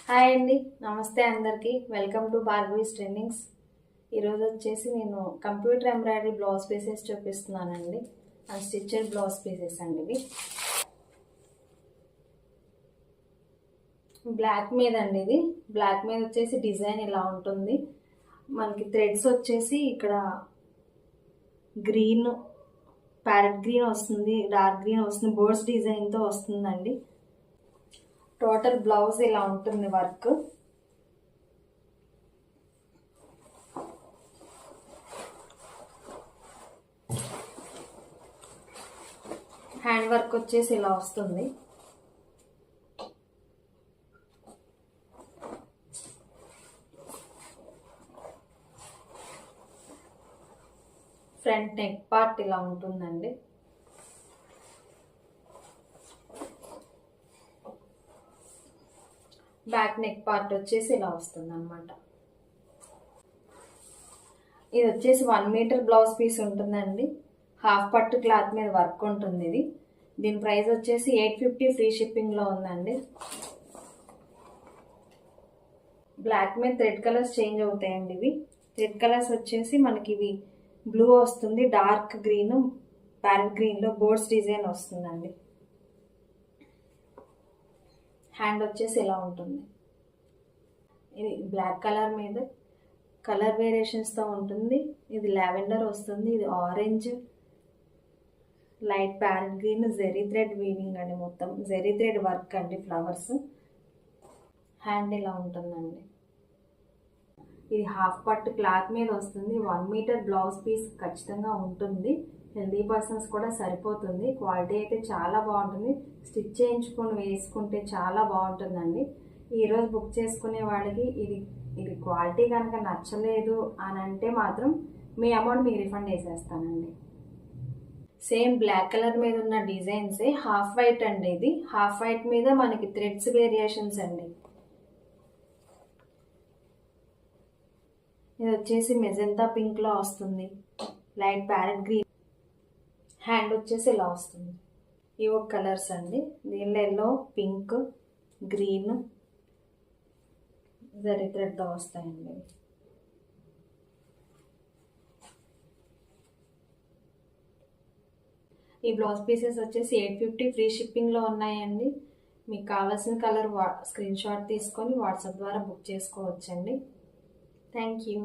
Hi అండి, నమస్తే అందరికీ. Welcome to Bhargavi's trendings. ఈరోజు వచ్చేసి నేను కంప్యూటర్ ఎంబ్రాయిడరీ బ్లౌజ్ పీసెస్ చూపిస్తున్నానండి. అన్స్టిచ్డ్ బ్లౌజ్ పీసెస్ అండి ఇవి. బ్లాక్ మీద అండి ఇది. బ్లాక్ మీద వచ్చేసి డిజైన్ ఇలా ఉంటుంది. మనకి థ్రెడ్స్ వచ్చేసి ఇక్కడ గ్రీన్, ప్యారెట్ గ్రీన్ వస్తుంది, డార్క్ గ్రీన్ వస్తుంది, బోర్డ్స్ డిజైన్తో వస్తుందండి. టోటల్ బ్లౌజ్ ఇలా ఉంటుంది వర్క్. హ్యాండ్ వర్క్ వచ్చేసి ఇలా వస్తుంది. ఫ్రంట్ నెక్ పార్ట్ ఇలా ఉంటుందండి. బ్యాక్ నెక్ పార్ట్ వచ్చేసి ఇలా వస్తుంది అనమాట. ఇది వచ్చేసి 1 మీటర్ బ్లౌజ్ పీస్ ఉంటుందండి. హాఫ్ పట్టు క్లాత్ మీద వర్క్ ఉంటుంది ఇది. దీని ప్రైస్ వచ్చేసి 850 ఫ్రీ షిప్పింగ్లో ఉందండి. బ్లాక్ మీద థ్రెడ్ కలర్స్ చేంజ్ అవుతాయండి ఇవి. థ్రెడ్ కలర్స్ వచ్చేసి మనకి ఇవి బ్లూ వస్తుంది, డార్క్ గ్రీన్, ప్యారెట్ గ్రీన్లో బోర్డ్స్ డిజైన్ వస్తుందండి. హ్యాండ్ వచ్చేసి ఇలా ఉంటుంది. ఇది బ్లాక్ కలర్ మీద కలర్ వేరియేషన్స్తో ఉంటుంది. ఇది లావెండర్ వస్తుంది, ఇది orange, light parrot green, zari thread weaving అండి. మొత్తం జెరీ థ్రెడ్ వర్క్ అండి, ఫ్లవర్స్. హ్యాండ్ ఇలా ఉంటుందండి. ఇది హాఫ్ పట్టు క్లాత్ మీద వస్తుంది. 1 మీటర్ బ్లౌజ్ పీస్ ఖచ్చితంగా ఉంటుంది. హెల్దీ పర్సన్స్ కూడా సరిపోతుంది. క్వాలిటీ అయితే చాలా బాగుంటుంది. స్టిచ్ చేయించుకొని వేసుకుంటే చాలా బాగుంటుందండి. ఈరోజు బుక్ చేసుకునే వాళ్ళకి ఇది క్వాలిటీ కనుక నచ్చలేదు అని అంటే మాత్రం మీ అమౌంట్ మీకు రిఫండ్ చేసేస్తానండి. సేమ్ బ్లాక్ కలర్ మీద ఉన్న డిజైన్సే హాఫ్ వైట్ అండి. ఇది హాఫ్ వైట్ మీద మనకి థ్రెడ్స్ వేరియేషన్స్ అండి. ఇది వచ్చేసి మెజెంతా పింక్లో వస్తుంది, లైట్ ప్యారెట్ గ్రీన్. హ్యాండ్ వచ్చేసి ఇలా వస్తుంది. ఇవి కలర్స్ అండి. దీనిలో ఎల్లో, పింక్, గ్రీన్, జరీ థ్రెడ్తో వస్తాయండి. ఈ బ్లౌజ్ పీసెస్ వచ్చేసి 850 ఫ్రీ షిప్పింగ్లో ఉన్నాయండి. మీకు కావాల్సిన కలర్ స్క్రీన్ షాట్ తీసుకొని వాట్సాప్ ద్వారా బుక్ చేసుకోవచ్చండి. Thank you.